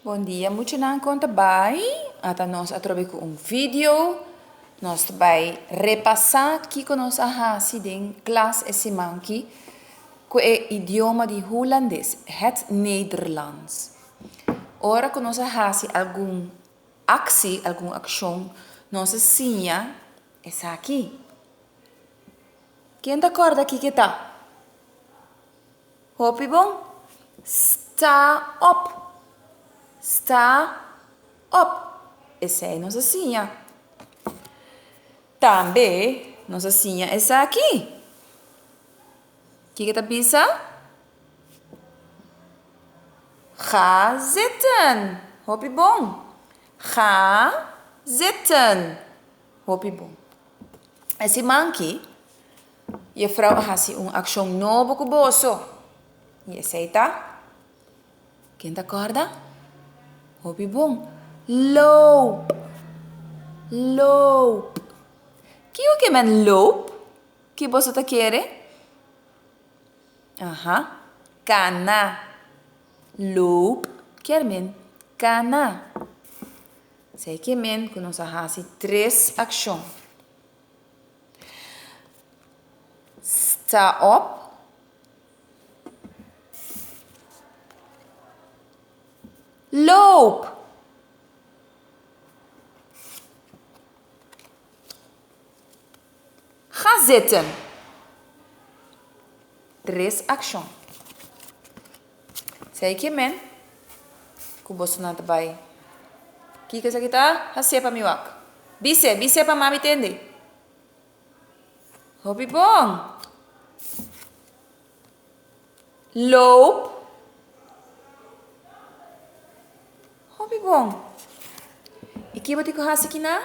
Bom dia, muito não conta bem. Até nós através um vídeo. Nós vai repassar aqui com nossa raça em classe esse manque com o idioma de Holandês, het Nederlands. Ora com nossa raça algum actie, alguma ação, nossa sinha essa aqui. Quem acorda aqui que tá? Hoop bom? Sta op. Sta op. Essa é nossa senha. Também, nossa senha é essa aqui. O que está pensando? Ga zitten. Hoop bom. Ga zitten. Hoop bom. Esse manque, je vrouw has uma ação nova com bolso. E aceita? Quem te acorda? Hoop bom. Loop. Loop. Que o que men loop? Que você tá querendo? Aha. Cana. Loop. Quer men? Cana. Sei que men com nossa raça três ações. Sta op. Loop. Ga zitten. Três ações. Sei que men. Com você não vai. Que você está? Hacia para miwak. Bise para mami tende. Hopi bom. Loop. Hopi bom. E que você hace aqui na?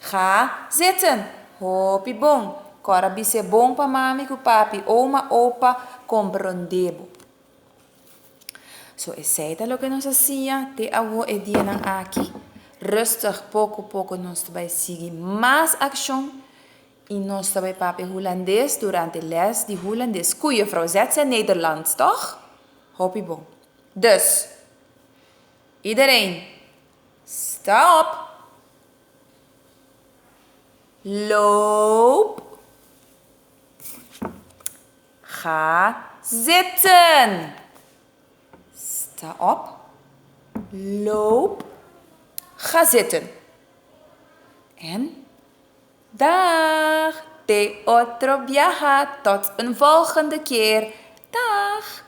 Ga zitten. Hopi bom. Cora bise bom para mami com papi. Oma, opa, compreendebo. So, aceita lo que nos hacía, te hago el día aquí. Rustig, poco nos vai seguir más acción. Y nos vai papi Holandês durante les die Holandês. Koeie zet ze Nederlands, toch? Hoppie bom. Dus, iedereen, sta op. Loop. Ga zitten. Sta op. Loop. Ga zitten. En dag. Te otro viaja. Tot een volgende keer. Dag.